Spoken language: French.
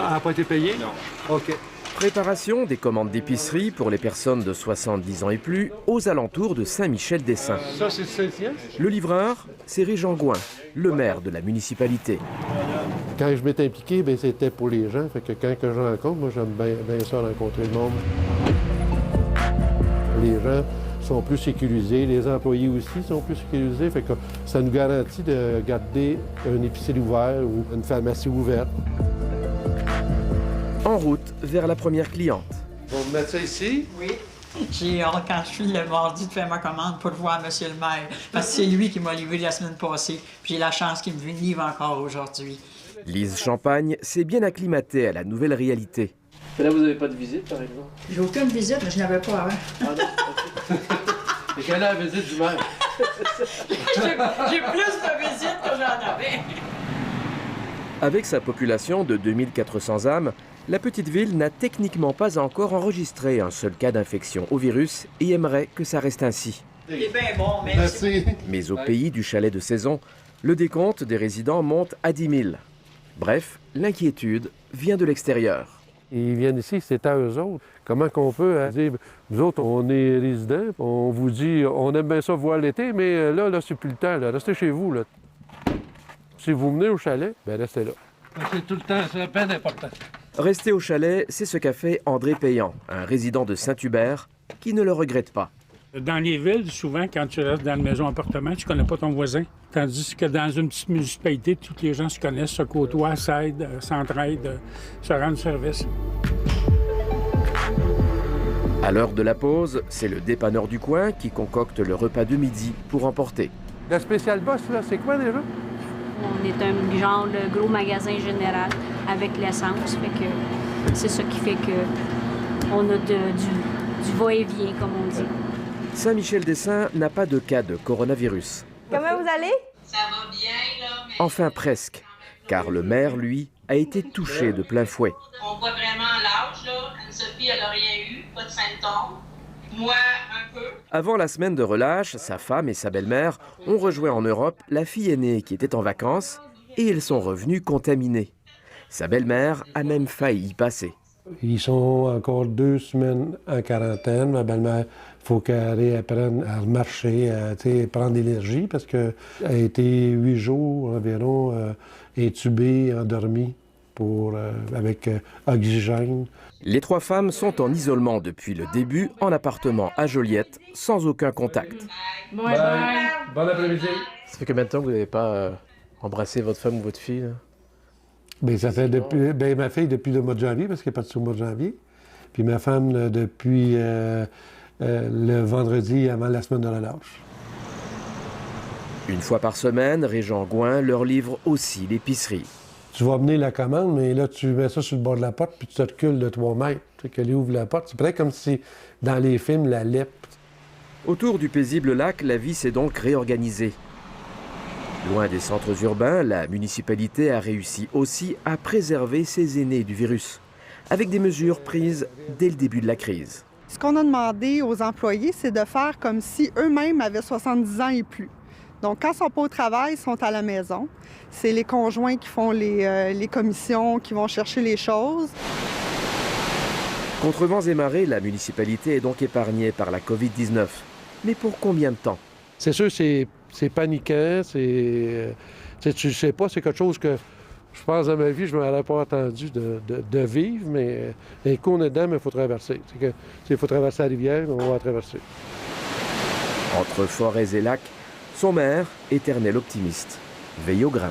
Ah, elle n'a pas été payée? Non. OK. Préparation des commandes d'épicerie pour les personnes de 70 ans et plus aux alentours de Saint-Michel-des-Saints. Ça, c'est Saint-Hyacinthe? Le livreur, c'est Régent Gouin, le maire de la municipalité. Quand je m'étais impliqué, bien, c'était pour les gens. Fait que quand que je rencontre, moi, j'aime bien ça rencontrer le monde. Les gens sont plus sécurisés, les employés aussi sont plus sécurisés. Fait que ça nous garantit de garder une épicerie ouverte ou une pharmacie ouverte. En route vers la première cliente. On va mettre ça ici? Oui. J'ai hâte quand je suis le mardi de faire ma commande pour voir M. le maire. Parce que c'est lui qui m'a livré la semaine passée. Puis j'ai la chance qu'il me livre encore aujourd'hui. Lise Champagne s'est bien acclimatée à la nouvelle réalité. Mais là, vous n'avez pas de visite, par exemple? J'ai aucune visite, mais je n'avais pas avant. Ah non? Et quelle est la visite du maire? J'ai plus de visites que j'en avais. Avec sa population de 2400 âmes, la petite ville n'a techniquement pas encore enregistré un seul cas d'infection au virus et aimerait que ça reste ainsi. C'est bien bon, merci. Mais au pays du chalet de saison, le décompte des résidents monte à 10 000. Bref, l'inquiétude vient de l'extérieur. Ils viennent ici, c'est à eux autres. Comment qu'on peut dire, nous autres, on est résidents, on vous dit, on aime bien ça voir l'été, mais là, c'est plus le temps, là. Restez chez vous, là. Si vous venez au chalet, bien, restez là. C'est tout le temps, c'est la peine importante. Rester au chalet, c'est ce qu'a fait André Payan, un résident de Saint-Hubert, qui ne le regrette pas. Dans les villes, souvent, quand tu restes dans une maison-appartement, tu ne connais pas ton voisin. Tandis que dans une petite municipalité, tous les gens se connaissent, se côtoient, s'aident, s'entraident, se rendent service. À l'heure de la pause, c'est le dépanneur du coin qui concocte le repas de midi pour emporter. Le spécial boss, là, c'est quoi déjà? On est un genre de gros magasin général avec l'essence. Fait que c'est ça qui fait qu'on a du va-et-vient, comme on dit. Saint-Michel-des-Saints n'a pas de cas de coronavirus. Comment vous allez? Ça va bien, là, mais... Enfin presque, car le maire, lui, a été touché de plein fouet. On voit vraiment l'âge, là. Anne-Sophie, elle n'a rien eu, pas de symptômes. Moi, un peu. Avant la semaine de relâche, sa femme et sa belle-mère ont rejoint en Europe la fille aînée qui était en vacances et ils sont revenus contaminés. Sa belle-mère a même failli y passer. Ils sont encore 2 semaines en quarantaine. Ma belle-mère, il faut qu'elle réapprenne à marcher, à prendre de l'énergie parce qu'elle a été 8 jours environ intubée, endormie avec oxygène. Les 3 femmes sont en isolement depuis le début en appartement à Joliette, sans aucun contact. Bon après-midi. Ça fait combien de temps que vous n'avez pas embrassé votre femme ou votre fille, là? Bien, ça fait depuis... Bien, ma fille depuis le mois de janvier, parce qu'elle est partie au mois de janvier. Puis ma femme depuis le vendredi avant la semaine de relâche. Une fois par semaine, Régent Gouin leur livre aussi l'épicerie. Tu vas amener la commande, mais là, tu mets ça sur le bord de la porte, puis tu te recules de 3 mètres. Tu sais, qu'elle ouvre la porte. C'est peut-être comme si, dans les films, la LEP. Autour du paisible lac, la vie s'est donc réorganisée. Loin des centres urbains, la municipalité a réussi aussi à préserver ses aînés du virus, avec des mesures prises dès le début de la crise. Ce qu'on a demandé aux employés, c'est de faire comme si eux-mêmes avaient 70 ans et plus. Donc, quand ils ne sont pas au travail, ils sont à la maison. C'est les conjoints qui font les commissions, qui vont chercher les choses. Contre vents et marées, la municipalité est donc épargnée par la COVID-19. Mais pour combien de temps? C'est sûr, c'est paniquant. Tu sais pas, c'est quelque chose que je pense dans ma vie, je ne m'aurais pas attendu de vivre, mais un coup, on est dedans, mais il faut traverser. Il faut traverser la rivière, on va la traverser. Entre forêts et lacs, son maire, éternel optimiste, veille au grain.